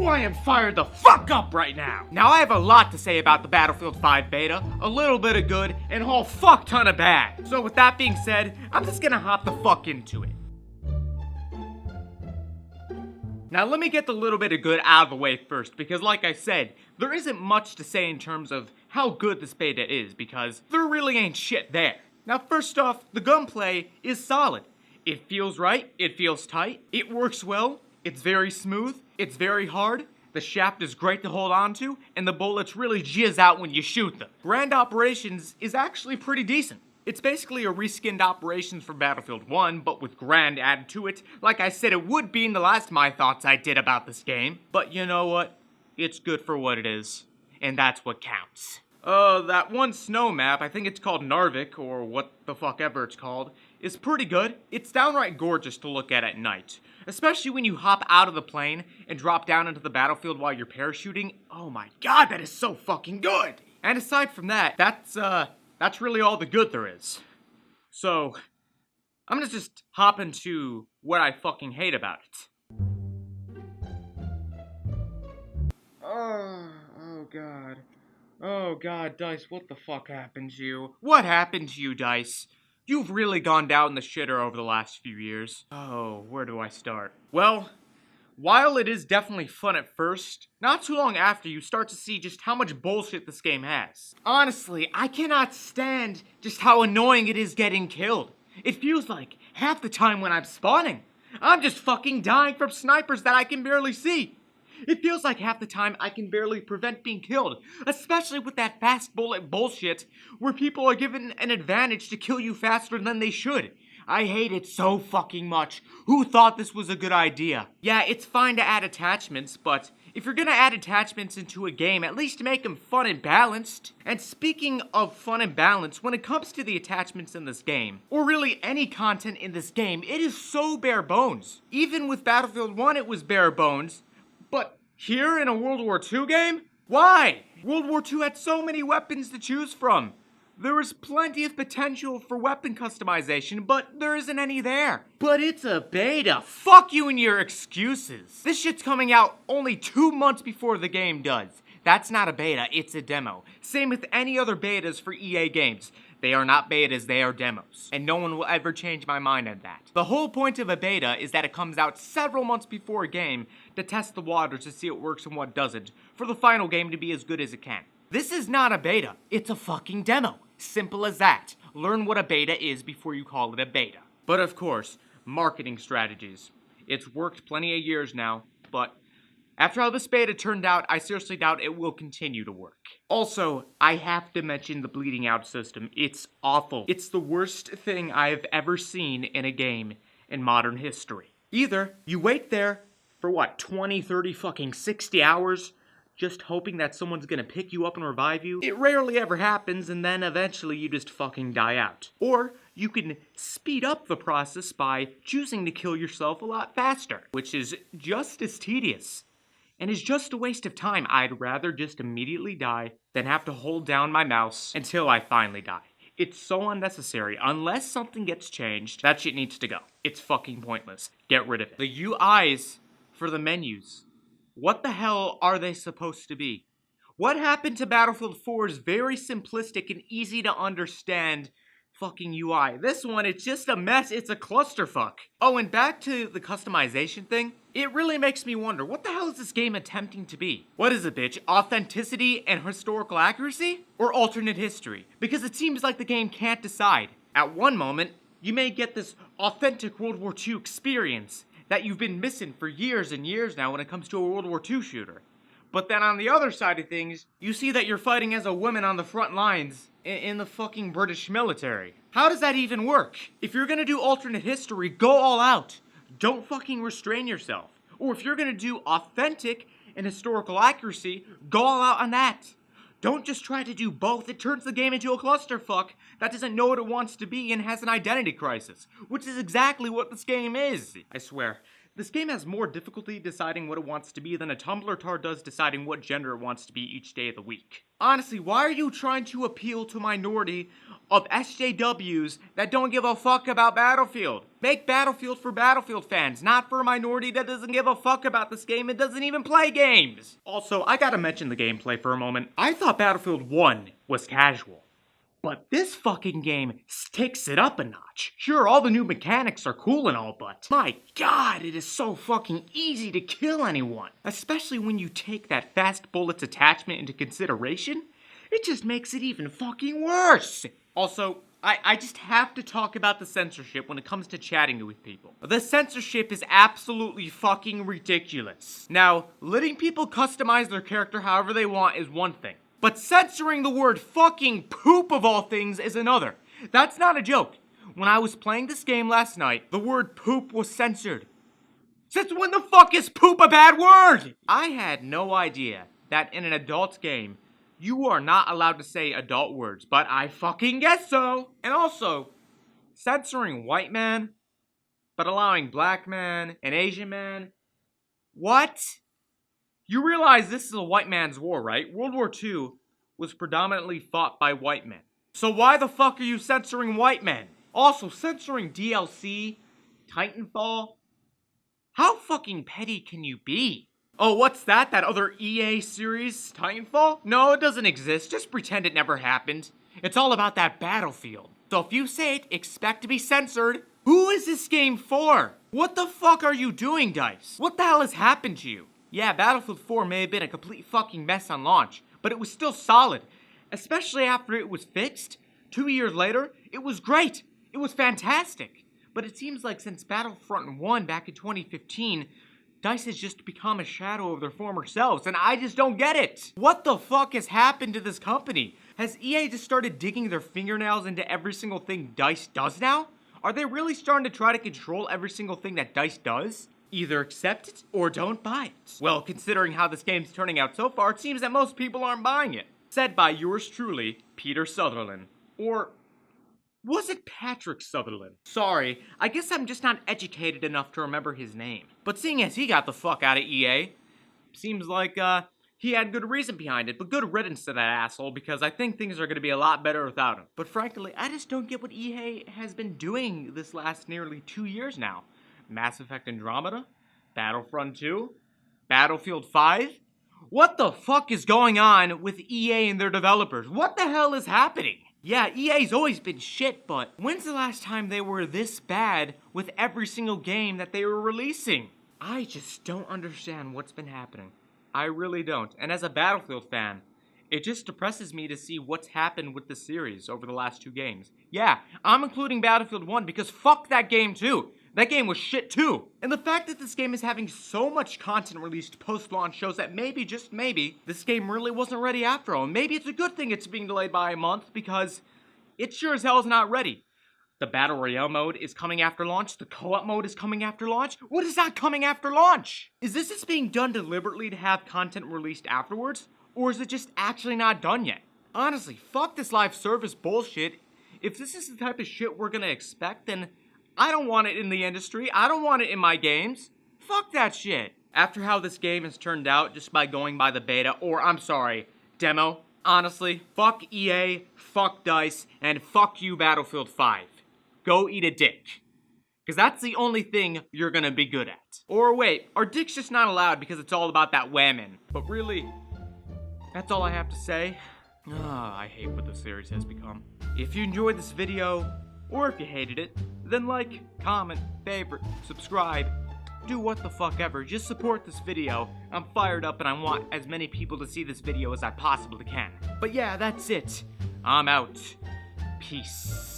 I am fired the fuck up right now! Now I have a lot to say about the Battlefield 5 beta, a little bit of good, and a whole fuck ton of bad. So with that being said, I'm just gonna hop the fuck into it. Now let me get the little bit of good out of the way first, because like I said, there isn't much to say in terms of how good this beta is, because there really ain't shit there. Now first off, the gunplay is solid. It feels right, it feels tight, it works well, it's very smooth, it's very hard, the shaft is great to hold on to, and the bullets really jizz out when you shoot them. Grand Operations is actually pretty decent. It's basically a reskinned Operations from Battlefield 1, but with Grand added to it, like I said it would be in the last My Thoughts I did about this game. But you know what? It's good for what it is, and that's what counts. That one snow map, I think it's called Narvik, or what the fuck ever it's called, is pretty good. It's downright gorgeous to look at night. Especially when you hop out of the plane and drop down into the battlefield while you're parachuting. Oh my god, that is so fucking good! And aside from that, that's really all the good there is. So, I'm gonna just hop into what I fucking hate about it. Oh god. Oh god, Dice, what the fuck happened to you? What happened to you, Dice? You've really gone down the shitter over the last few years. Oh, where do I start? Well, while it is definitely fun at first, not too long after you start to see just how much bullshit this game has. Honestly, I cannot stand just how annoying it is getting killed. It feels like half the time when I'm spawning, I'm just fucking dying from snipers that I can barely see. It feels like half the time I can barely prevent being killed, especially with that fast bullet bullshit where people are given an advantage to kill you faster than they should. I hate it so fucking much. Who thought this was a good idea? Yeah, it's fine to add attachments, but if you're gonna add attachments into a game, at least make them fun and balanced. And speaking of fun and balance, when it comes to the attachments in this game, or really any content in this game, it is so bare bones. Even with Battlefield 1, it was bare bones. But here in a World War II game? Why? World War II had so many weapons to choose from. There was plenty of potential for weapon customization, but there isn't any there. But it's a beta. Fuck you and your excuses. This shit's coming out only 2 months before the game does. That's not a beta, it's a demo. Same with any other betas for EA games. They are not betas, they are demos. And no one will ever change my mind on that. The whole point of a beta is that it comes out several months before a game to test the waters to see what works and what doesn't, for the final game to be as good as it can. This is not a beta, it's a fucking demo. Simple as that. Learn what a beta is before you call it a beta. But of course, marketing strategies. It's worked plenty of years now, but after how this beta turned out, I seriously doubt it will continue to work. Also, I have to mention the bleeding out system. It's awful. It's the worst thing I have ever seen in a game in modern history. Either you wait there for what, 20, 30, fucking 60 hours, just hoping that someone's gonna pick you up and revive you. It rarely ever happens, and then eventually you just fucking die out. Or you can speed up the process by choosing to kill yourself a lot faster, which is just as tedious. And is just a waste of time. I'd rather just immediately die than have to hold down my mouse until I finally die. It's so unnecessary. Unless something gets changed, that shit needs to go. It's fucking pointless. Get rid of it. The UIs for the menus. What the hell are they supposed to be? What happened to Battlefield 4's very simplistic and easy to understand fucking UI? This one, it's just a mess. It's a clusterfuck. Oh, and back to the customization thing. It really makes me wonder, what the hell is this game attempting to be? What is it, bitch? Authenticity and historical accuracy? Or alternate history? Because it seems like the game can't decide. At one moment, you may get this authentic World War II experience that you've been missing for years and years now when it comes to a World War II shooter. But then on the other side of things, you see that you're fighting as a woman on the front lines in the fucking British military. How does that even work? If you're gonna do alternate history, go all out. Don't fucking restrain yourself. Or if you're gonna do authentic and historical accuracy, go all out on that. Don't just try to do both. It turns the game into a clusterfuck that doesn't know what it wants to be and has an identity crisis, which is exactly what this game is. I swear, this game has more difficulty deciding what it wants to be than a Tumblr tar does deciding what gender it wants to be each day of the week. Honestly, why are you trying to appeal to a minority of SJWs that don't give a fuck about Battlefield? Make Battlefield for Battlefield fans, not for a minority that doesn't give a fuck about this game and doesn't even play games. Also, I gotta mention the gameplay for a moment. I thought Battlefield 1 was casual. But this fucking game takes it up a notch. Sure, all the new mechanics are cool and all, but my god, it is so fucking easy to kill anyone. Especially when you take that fast bullets attachment into consideration. It just makes it even fucking worse. Also, I just have to talk about the censorship when it comes to chatting with people. The censorship is absolutely fucking ridiculous. Now, letting people customize their character however they want is one thing. But censoring the word fucking poop of all things is another. That's not a joke. When I was playing this game last night, the word poop was censored. Since when the fuck is poop a bad word? I had no idea that in an adult game, you are not allowed to say adult words, but I fucking guess so. And also, censoring white man, but allowing black man and Asian man. What? You realize this is a white man's war, right? World War II was predominantly fought by white men. So why the fuck are you censoring white men? Also, censoring DLC, Titanfall. How fucking petty can you be? Oh, what's that? That other EA series, Titanfall? No, it doesn't exist. Just pretend it never happened. It's all about that Battlefield. So if you say it, expect to be censored. Who is this game for? What the fuck are you doing, DICE? What the hell has happened to you? Yeah, Battlefield 4 may have been a complete fucking mess on launch, but it was still solid. Especially after it was fixed. 2 years later, it was great. It was fantastic. But it seems like since Battlefront 1 back in 2015, DICE has just become a shadow of their former selves, and I just don't get it. What the fuck has happened to this company? Has EA just started digging their fingernails into every single thing DICE does now? Are they really starting to try to control every single thing that DICE does? Either accept it or don't buy it. Well, considering how this game's turning out so far, it seems that most people aren't buying it. Said by yours truly, Peter Sutherland. Or was it Patrick Sutherland? Sorry, I guess I'm just not educated enough to remember his name. But seeing as he got the fuck out of EA, seems like he had good reason behind it, but good riddance to that asshole because I think things are going to be a lot better without him. But frankly, I just don't get what EA has been doing this last nearly 2 years now. Mass Effect Andromeda? Battlefront 2? Battlefield 5? What the fuck is going on with EA and their developers? What the hell is happening? Yeah, EA's always been shit, but when's the last time they were this bad with every single game that they were releasing? I just don't understand what's been happening. I really don't. And as a Battlefield fan, it just depresses me to see what's happened with the series over the last 2 games. Yeah, I'm including Battlefield 1 because fuck that game too. That game was shit too. And the fact that this game is having so much content released post-launch shows that maybe, just maybe, this game really wasn't ready after all. And maybe it's a good thing it's being delayed by a month because it sure as hell is not ready. The Battle Royale mode is coming after launch. The co-op mode is coming after launch. What is not coming after launch? Is this just being done deliberately to have content released afterwards? Or is it just actually not done yet? Honestly, fuck this live service bullshit. If this is the type of shit we're gonna expect, then I don't want it in the industry. I don't want it in my games. Fuck that shit. After how this game has turned out just by going by the beta, or I'm sorry, demo, honestly, fuck EA, fuck DICE, and fuck you Battlefield 5. Go eat a dick. Because that's the only thing you're gonna be good at. Or wait, our dick's just not allowed because it's all about that whammon. But really, that's all I have to say. I hate what the series has become. If you enjoyed this video, or if you hated it, then like, comment, favorite, subscribe, do what the fuck ever. Just support this video. I'm fired up and I want as many people to see this video as I possibly can. But yeah, that's it. I'm out. Peace.